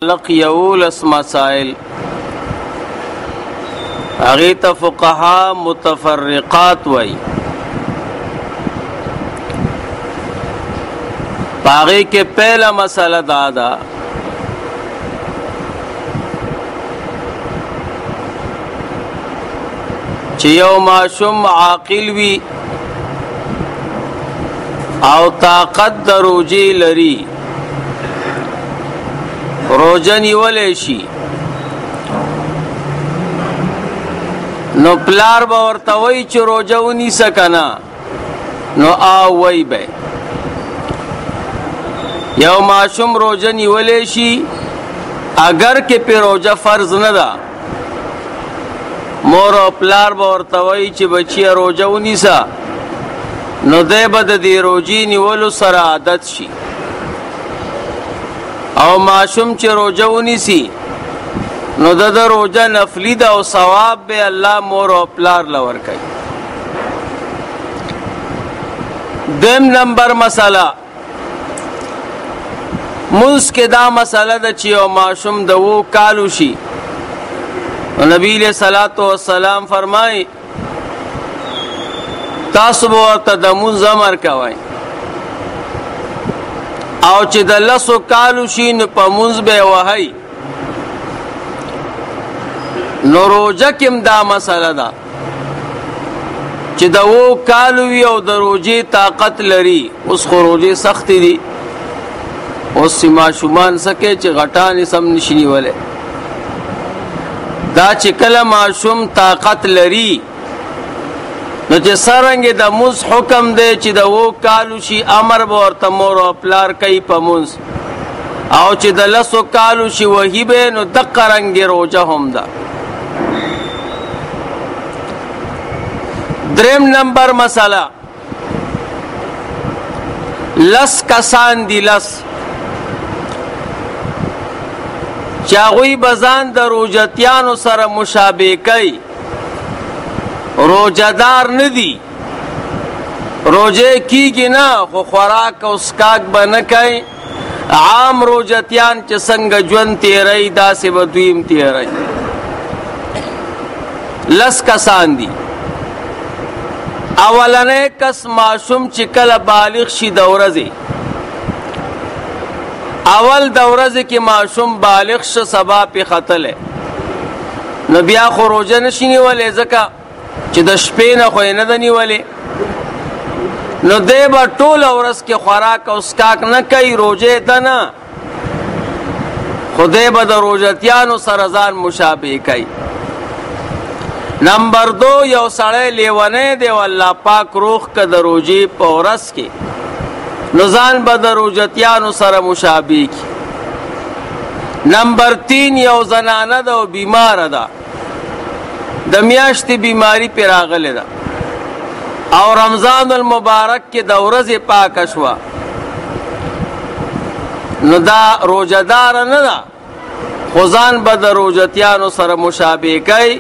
یولس مسائل اغیت فقہا متفرقات وی باغی کے پہلا مسئلہ دادا چیو ماشم عاقل وی او طاقت دروجی لری روزه نیولې شي نو پلار به ورته وایي چې روزه ونیسه کنه نو وایي به یو ماشوم روزه نیولې شي اگر کې په روزه فرض نه ده مور او پلار به ورته وایي چې بچیا روزه ونیسه نو دی به د دې روزې نیولو سره عادت شي او معشوم چې روزه ونیسي نو د روزه نفلی ده او ثواب به الله مور او پلار لور کوي. دیم نمبر مسئلہ منس کې دا مسئلہ ده چې یو معشوم د 2 کالو شي نبی علیہ الصلوۃ والسلام فرمایي تاسو ورته د منځ امر کوئ او چې د لسو کالو شي نو په مونځ به وهي نو روزه کې دا مسله ده چې د 2 کالو وي او د روزې طاقت لري اوس خو روزې سخت دي اوس ماشومان سکه چې غټان سم نشي نیولې دا چې کله ماشوم طاقت لري نو چې سرنګ د موس حکم دی چې د 2 کالو شي امر به ورته مور او پلار کوي په موس او چې د 10 کالو شي وهي به نو دقه رنګ روزه هم ده. دریم نمبر مسئلہ لس کسان دی لس چاغوی بزان د روزتیانو سره مشابه کوي روزدار ندی روزه کیږي نه خو خوراک او اسکاک به نه کوي عام روزتیان چې څنګه ژوند تیری داسې به دویم تیری لس کسان دي. اولنې کس معشوم چې کله بالغ شي د ورځې اول د ورځې کې معشوم بالغ شه سبا په خطلې نو بیا خو روزه نشي نیولې ځکه چې د شپې نه خو نه د نیولې نو دی به ټوله ورځ کې خوراک او اسکاک نه کوي روزه ده نه خو دی به د روزتیانو سره ځان مشابه کوي. نمبر 2 یو سړی لیونی دی او الله پاک روغ که د روزې په ورځ کې نو ځان به د روزتیانو سره مشابه کوي. نمبر 3 یو زنانه ده او بیماره ده د میاشتې بیماری پی راغلی ده او رمضان المبارک کې د ورځې پاکه شوه نو دا روزهدار نه ده خو ځان به د روزتیانو سره مشابه کوي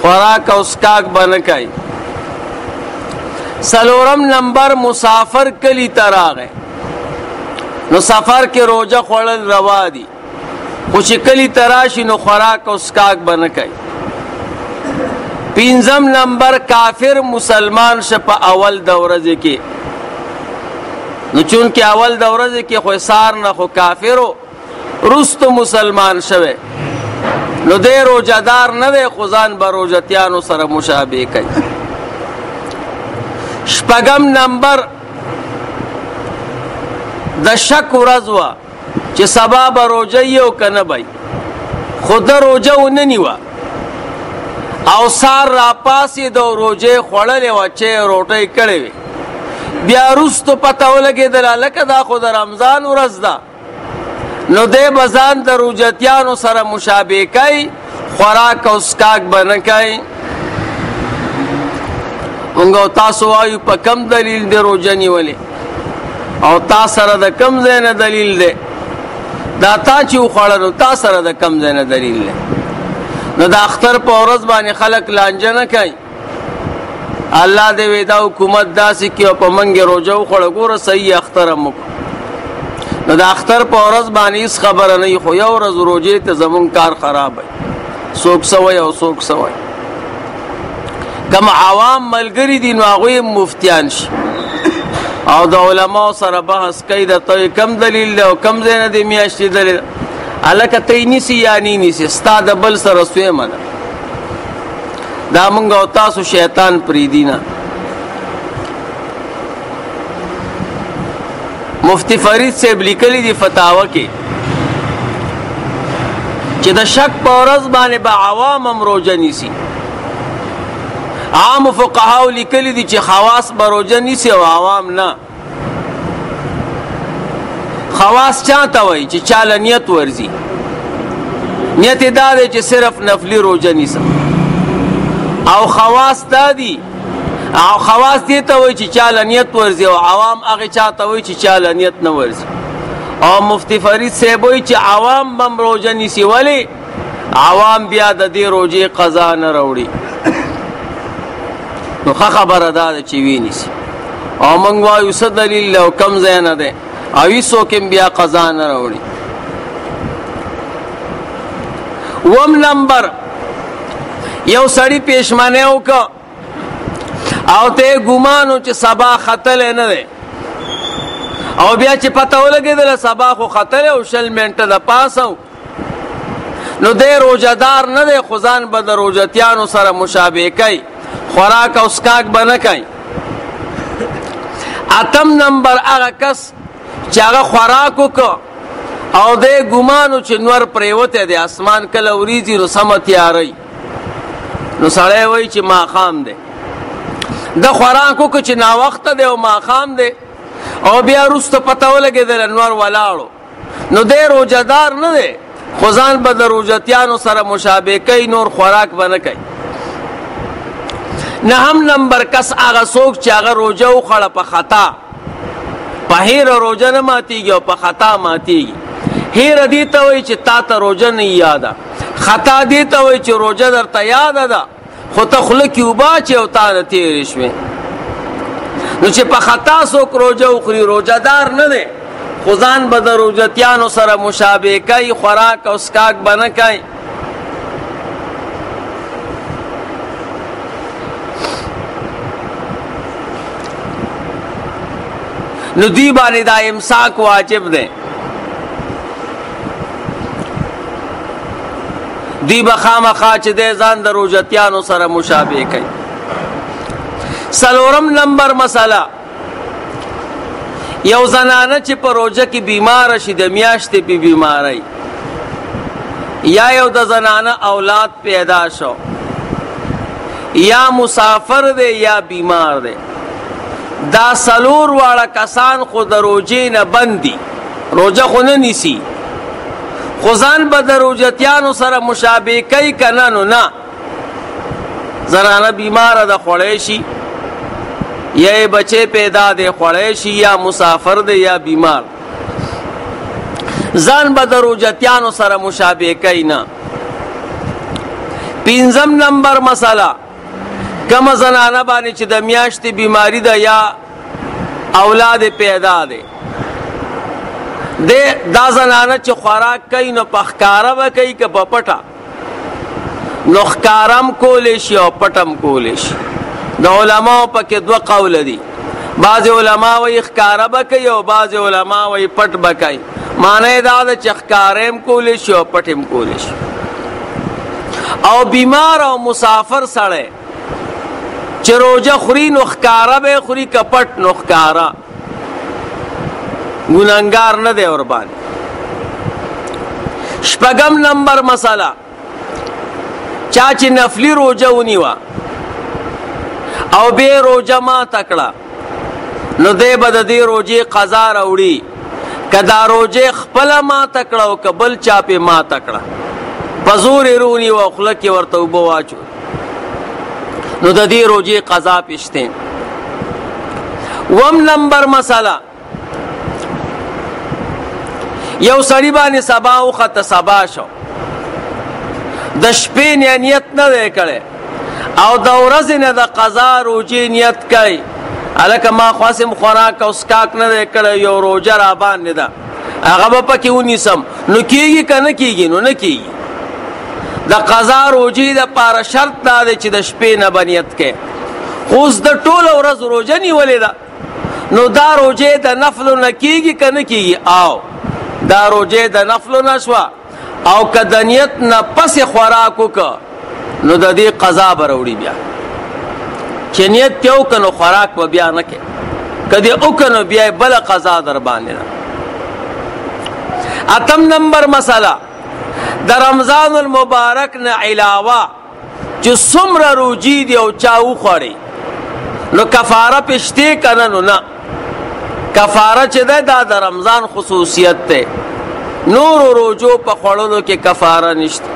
خوراک او اسکاک به نه کوي. 4 نمبر مسافر کلی ته راغی نو سفر کې روزه خوړل روا دي خو چې کلی ته راشي نو خوراک او اسکاک به نه کوي. 5 نمبر کافر مسلمان شپ اول د ورځې کې نو چون کې اول د ورځې کې خو سار نه خو کافرو رستو مسلمان شوه نو دې روزدار نه دی خو ځان به روزتیانو سره مشابه کوي. 6 نمبر د شک ورځ وه چې سبا به روزه یې او که نه به خو د روزه ونه نیوه او سار را پاسې د روزې خوړلې وه چې روټۍ کړې وې بیا وروستو پته ولګېدله لکه دا خو د رمضان ورځ ده نو دی به ځان د روزتیانو سره مشابه کوي خوراک او اسکاک به نه کوي. مونږ او تاسو وایو په کم دلیل دی روزه نیولې او تا سره د کم ځای نه دلیل دی دا تا چې وخوړه نو تا سره د کم ځای نه دلیل دی نو د اختر په ورځ باندې خلک لانجه نه کوي الله دې ودا حکومت داسې کې په منګه روزه وخوړه ګوره صحیح اختر هم نو د اختر په ورځ باندې هیڅ خبره نه وي، خو یو ورځ روژې ته زمونږ کار خراب وي، څوک څه وایي او څوک څه وایي. کم عوام ملګري دي نو هغوی مفتیان شي او د علماو سره بحث کوي درته کم دلیل دی او کم ځای نه دی میاشتې دلیل. هلکه ته یې نیسي یا نه یې نیسي، ستا د بل سره سویمه ده. دا مونږ او تاسو شیطان پرېږدي نه. مفتی فرید صاحب لیکلی دي فتاوه کې چې د شک په ورځ باندې به عوام هم روژه نیسي. عام فقهاو لیکلی دي چې خواص به روژه نیسي او عوام نه. خواص چاته وایي چې چاله نیت ورځي، نیت یې دا دی چې صرف نفلي روژه نیسم، او خواص دا دي او خواص دې ته وایي چې چاله نیت ورځي، او عوام هغې چاته وایي چې چاله نیت نه ورځي. او مفتی فرید صاحب وایي چې عوام به هم روژه نیسي. ولې؟ عوام بیا د دې روژې قضا نه راوړي. نو ښه خبره دا ده چې ویې نیسي. او موږ وایو څه دلیل دی او کم ځای نه دی، او هېڅوک هم بیا قضا نه راوړي. اووم نمبر، یو سړي پېشمنۍ وکړه او ته یې ګمان و چې سبا ختلی نه دی، او بیا چې پته ولګېدله سبا خو ختلی او 20 منټه د پاسه و، نو دی روژهدار نه دی، خو ځان به د روژهتیانو سره مشابه کوي، خوراک او څښاک به نه کوي. اتم نمبر، هغه کس چې هغه خوراک وکړه او دی ګمان و چې نور پرېوتی دی، اسمان کله وریځي نو سمه تیارۍ، نو سړی وایي چې ماښام دی. د خوراک وکړه چې ناوخته دی او ماښام دی، او بیا وروسته پته ولګېدله نور ولاړو، نو دی روژهدار نه دی، خو ځان به د روژهتیانو سره مشابه کوي، نور خوراک به نه کوي. نهم نمبر کس هغه څوک چې هغه روژه وخوړه په خطا، په هیره روژه نه ماتېږي او په خطا ماتېږي. هیره دې ته وایي چې تا ته روژه نه یاده، خطا دې ته وایي چې روژه درته یاده ده خو ته خوله کې اوبه اچې او تا نه تېرې شوې. نو چې په خطا څوک روژه وخوري روژهدار نه دی، خو ځان به د روژهتیانو سره مشابه کوي، خوراک او څښاک به نه کوي. نو دوی باندې دا امساک واجب دی. دوی به خامخا چې دی ځان د روژهتیانو سره مشابه کوي. څلورم نمبر مسله، یو زنانه چې په روژه کې بیماره شي، د میاشتې په بیماری، یا یو د زنانه اولاد پیدا شو، یا مسافر دی یا بیمار دی، دا څلور واړه کسان خو د روژې نه بند دي، روژه خو نه نیسي، خو ځان به د روژهتیانو سره مشابه کوي که نه؟ نو نه. زنانه بیماره ده خوړی شي، یا یې بچی پیدا دی خوړی شي، یا مسافر دی یا بیمار، ځان به د روژهتیانو سره مشابه کوي نه. پنځم نمبر مسله، کم زنانه باندې چې د میاشتې بیماری ده یا اولاد پیدا دی، دا زنانه چې خوراک کوي نو په ښکاره به کوي که په پټه؟ نو ښکارم کولی شي او پټم کولی شي. د علماو پکې دوه قوله دي، بعضې علما وایي ښکاره به کوي او بعضې علما وایي پټ به کوي. معنی دا ده چې ښکاره هم کولی شي او پټ هم کولی شي. او بیمار او مسافر سړی چې روژه خوري نو ښکاره به یې خوري که پټ؟ نو ښکاره، ګناهګار نه دی ورباندې. شپږم نمبر مسله، چا چې نفلي روژه ونیوه او بیا روژه ماته کړه نو دی به د دې روژې قضا راوړي، که دا روژې خپله ماته کړه او که بل چا پې ماته کړه، په زور یې رونیوه او خوله کې ورته اوبه واچو، نو د دې روژې قضا پېشته. اووم نمبر مسله، یو سړي باندې سبا وخته، سبا شو، د شپې نیت نه دی کړی او د ورځې نه د قضا روژې نیت کوي، هلکه ما خواصم خوراک او څښاک نه دی کړی، یو روژه را باندې ده، هغه به پکې ونیسم نو کېږي که نه کېږي؟ نو نه کېږي. د قضا روجې دپاره شرط دا دی چې د شپې نه به نیت کوې. خو اوس د ټوله ورځ روژه نیولې ده نو دا روجې د نفلو نه کېږي که نه کېږي؟ او دا روجې د نفلو نه شوه او که د نیت نه پسې خوراک وکړه نو د دې قضا به راوړي. بیا چې نیت دې وکړه نو خوراک به بیا نه کوې، که دې وکړه نو بیا یې بله قضا در باندې ده. اتم نمبر مسله، د رمضان المبارک نه علاوه چې څومره روجي دي او چا وخوړي نو کفاره پې شته که نه؟ نو نه، کفاره چې ده دا د رمضان خصوصیت دی، نورو روجو په خوړلو کې کفاره نشته.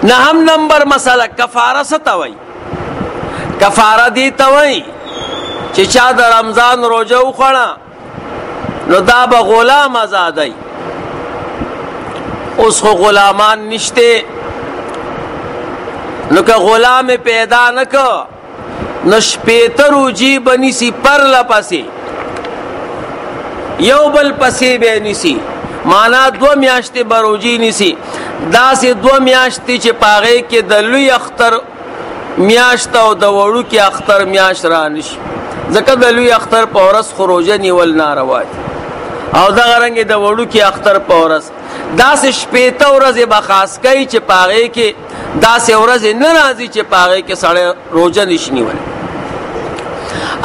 نهم نمبر مسله، کفاره څه ته وایي؟ کفاره دې ته وایي چې چا د رمضان روجه وخوړه نو دا به غلام آزادی. اوس خو غلامان نشته نو که غلام پیدا نه که نو شپېته روجي به نیسي پرله پسې، یو بل پسې به نیسي، معنا 2 میاشتې به روجي نیسي. داسې 2 میاشتې چې په هغې کې د لوی اختر میاشت او د وړوکي اختر میاشت را نشي، ځکه د لوی اختر په ورځ خو روژه نیول ناروا دي او دغه رنګې د وړوکي اختر په ورځ. داسې 18 ورځې به خاص کوي چې په هغې کې داسې ورځې نه راځي چې په هغې کې سړی روژه نشي نیولی.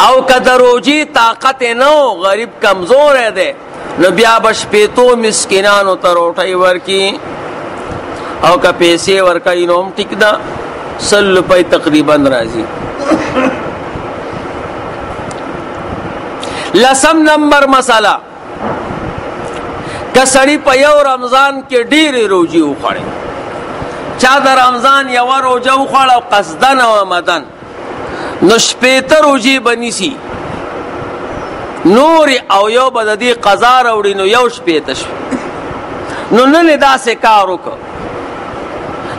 او که د روجې طاقت یې نه و، غریب کمزوری دی، نو بیا به 18 مسکینانو ته روټۍ ورکي او که پیسې ورکوي نو هم ټیک ده، 100 روپۍ تقریبا راځي. لسم نمبر مسله، که سړی په یو رمضان کې ډېرې روجې وخوړې، چا د رمضان یوه روجه وخوړه او قصدن او عمدن نو 18 روجې به نیسي، نورې او یو به د دې قضا راوړي نو یو 18 شوې. نو نن یې داسې کار وکړه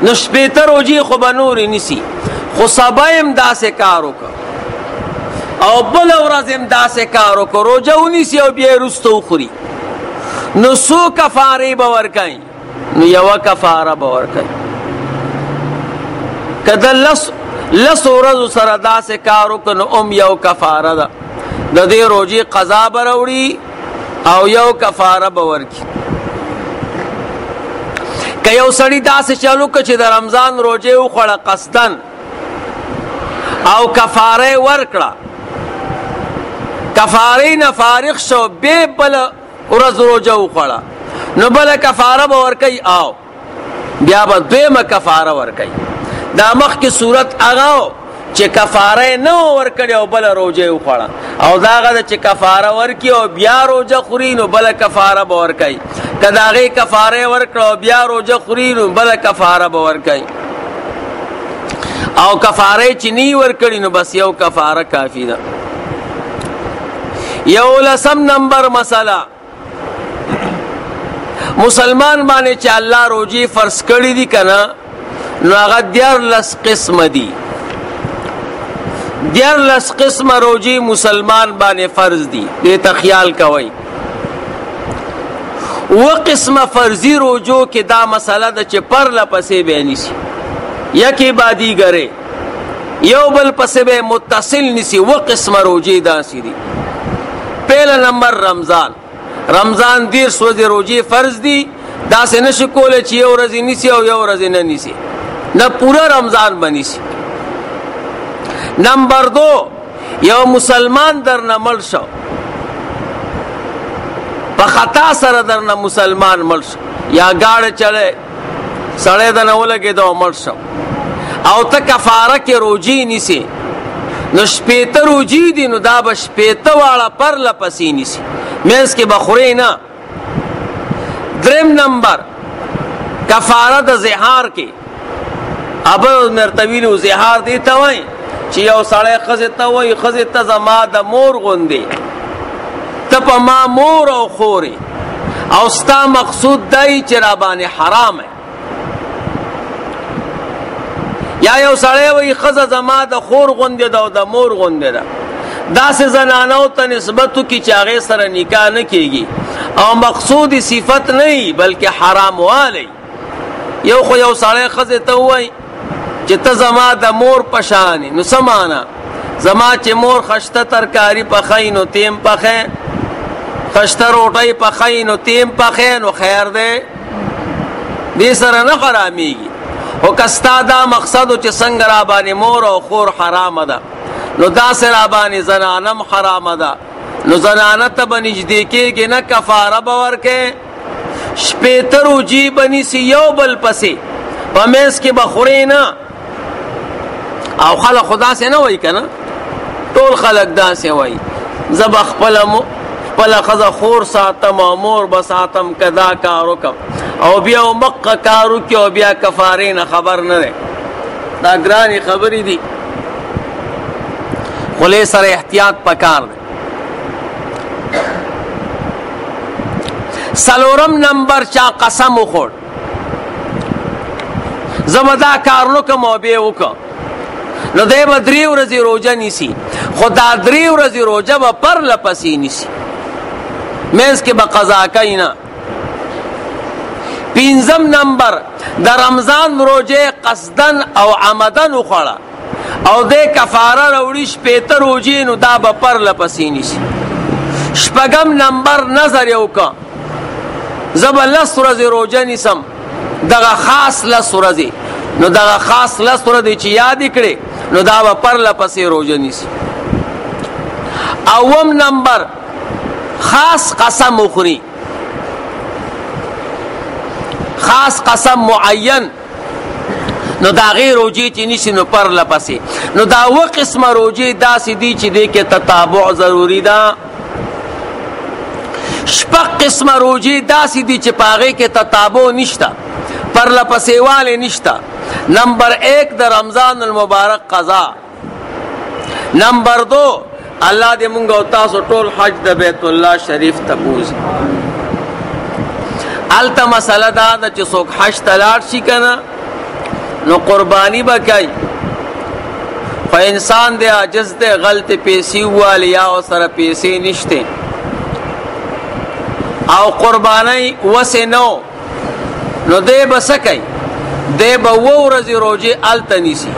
نو 18 روجې خو به نورې نیسي، خو سبا یې هم داسې کار وکړه او بله ورځ یې هم داسې کار وکړه، روجه ونیسي او بیا یې وروسته وخوري نو څو کفارې به ورکوي؟ نو یوه کفاره به ورکوي. که د 10 ورځو سره داسې کار وکړه نو هم یو کفاره ده، د دې روجې قضا به راوړي او یو کفاره به ورکړي. که یو سړي داسې چل وکړه چې د رمضان روجې وخوړه قصدن او کفاره یې ورکړه، کفارې نه فارغ شو بیا بله ورځ روجه وخوړه نو بله کفاره به ورکوي او بیا به دویمه کفاره ورکوي. دا مخکې صورت هغه و چې کفاره یې نه ورکړې او بله روجه یې وخوړه، او دا هغه ده چې کفاره ورکړي او بیا روجه خوري نو بله کفاره به ورکوي. که د هغې کفاره یې ورکړه او بیا روجه خوري نو بله کفاره به ورکوي. او کفاره یې چې نه یې ورکړي نو بس یو کفاره کافي ده. 11 نمبر مسله، مسلمان باندې چې الله روجې فرض کړي دي که نه نو هغه 14 قسمه دي. 14 قسمه روجې مسلمان باندې فرض دي، دې ته خیال کوئ. 9 قسمه فرضي روجو کې دا مسله ده چې پرله پسې به نیسي، یکې بعدی ګرې یو بل پسې به متصل نیسي. 9 قسمه روجې داسې دي. پہلا نمبر رمضان، رمضان 10 ورځې روجې فرض دي، داسې نشي کولی چې یو ورځې نیسي او یو ورځې نه نیسي، نه پورا رمضان به نیسي. نمبر 2، یو مسلمان درنه مړ شو، په خطا سره درنه مسلمان مړ شو، یا گاڑی چلے سړی درنه ولګېد او مړ شو او ته کفاره کې روجې نیسي نو 18 روجې دي، نو دا به 18 واړه پرله پسې نیسي، منځ کې به خورې نه. 3 نمبر کفاره د زهار کې، ابل مرتویلو زهار دی ته وایي چې یو سړی ښځې ته وایي ښځې ته زما د مور غوندې، ته په ما مور او خورې او ستا مقصود دی چې را باندې حرام ہے. یا یو سړی وایي ښځه زما د خور غوندې ده او د مور غوندې ده، داسې زنانو ته نسبت وکړي چې هغې سره نکاح نه کېږي او مقصود صفت نہیں بلکہ حرام والی. یو خو یو سړی ښځې ته ووایي چې ته زما د مور په شان یې، نو څه معنا؟ زما چې مور خشته ترکاري پخوي نو تیم پخی، خشته روټۍ پخوي نو تیم پخی، نو خیر دی، دې سره نه حرامیږي. خو که ستا دا مقصد و چې څنګه را باندې مور او خور حرامه ده، نو داسې را باندې زنانم حرامه ده، نو زنانه ته به نږدې کېږي نه، کفاره به ورکې، شپېته روجي به نیسي یو بل پسې، په منځ کې به خورې نه. او خلک خو داسې نه وایي که نه، ټول خلک داسې وایي زه به خپله ښځه خور ساتم او مور به ساتم که دا کار وکړم، او بیا مقه کار وکړي او بیا کفارې نه خبر نه دی. دا ګرانې خبرې دي، خولې سره احتیاط پکار دی. څلورم نمبر چا قسم وخوړ زه به دا کار نه کوم او بیا وکړه، نو دی به 3 ورځې روژه نیسي، خو دا 3 ورځې روژه به پرله پسې نیسي، منځ کې به قضا کوي نه. 5م نمبر د رمضان روژه قصدن او عمدن وخوړه او دی کفاره راوړي 80 روژې، نو دا به پرله پسې نیسي. 6م نمبر نظر یې وکړه زه به 10 ورځې روژه نیسم، دغه خاص 10 ورځې، نو دغه خاص 10 ورځې چې یاد کړې نو دا به پرله پسې روژه نیسي. 9م نمبر خاص قسم وخوري، خاص قسم معین، نو دا غیر روجی چې نیسي نو پرله پسې. نو دا 2 قسمه روجی داسې دي چې دې کې تتابع ضروري ده. 6 قسمه روجی داسې دي چې په هغې کې تتابع نشته، پرله پسې والی نشته. نمبر 1 د رمضان المبارک قضا. نمبر 2 الله دې مونږ او تاسو ټول حج د بیت الله شریف ته بوځي. هلته مسله دا ده چې څوک حج ته لاړ شي که نه نو قرباني به کوي، خو انسان دی عاجز دی، غلطې پیسې ووالي یا ورسره پیسې نشته او قربانۍ وسې نه، نو دی به څه کوي؟ دی به 2 ورځې روژې هلته نیسي.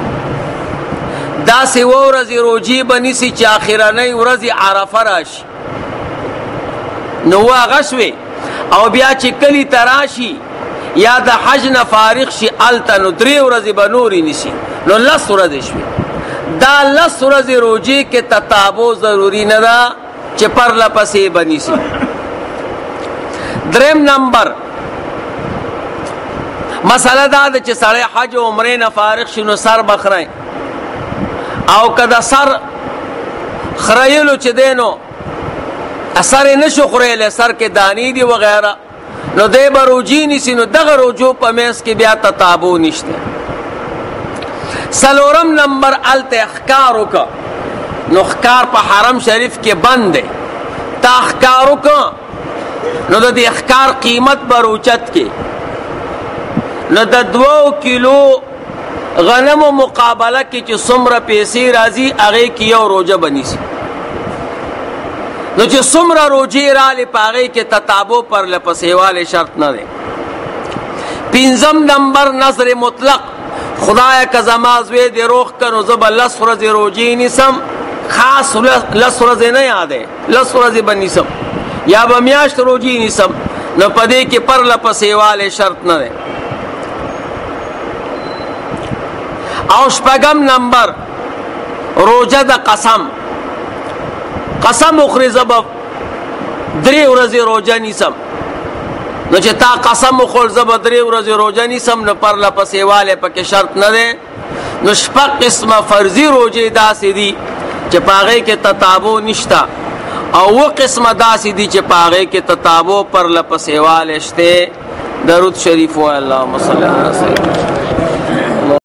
داسې 2 ورځې روژې به نیسي چې اخرنۍ ورځې عرفه راشي، نو هغه شوې، او بیا چې کلي ته راشي یا د حج نه فارغ شي هلته نو 3 ورځې به نورې نیسي، نو 10 ورځې شوې. دا 10 ورځې روژې کې تتابع ضروري نه ده چې پرله پسې به نیسي. 3م نمبر مسله دا ده چې سړی حج او عمرې نه فارغ شي نو سر به خرئ، او که د سر خریلو چې دی نو سر یې نشو خریلی، سر کې دانې دي وغیره، نو دی به روجې نیسي، نو دغه روجو په منځ کې بیا تتابع نشته. 4م نمبر هلته ښکار وکړه، نو ښکار په حرم شریف کې بند دی، تا ښکار وکړه نو د دې ښکار قیمت به روچت کې، نو د 2 کیلو غنمو مقابله کې چې څومره پیسې راځي هغې کې یو روژه به نیسي. نو چې څومره روژې رالې په هغې کې تتابع پرله پسې والی شرط نه دی. 5م نمبر نظر مطلق، خدایه که زما زوی دې روغ که نو زه به 10 ورځې روژې نیسم، خاص 10 ورځې نه یادی، 10 ورځې به نیسم یا به میاشت روژې نیسم، نو په دې کې پرله پسې والی شرط نه دی. او 8م نمبر روژه د قسم، قسم وخورې زه به 3 ورځې روژه نیسم، نو چې تا قسم وخور زه به 3 ورځې روژه نیسم، نو پرله پسې والی پکې شرط نه دی. نو 6 قسمه فرضي روژې داسې دي چې په هغې کې تتابع نشته، او 2 قسمه داسې دي چې په هغې کې تتابع پرله پسې والی شته. درود شریف وایه اللهم صل علی سیدنا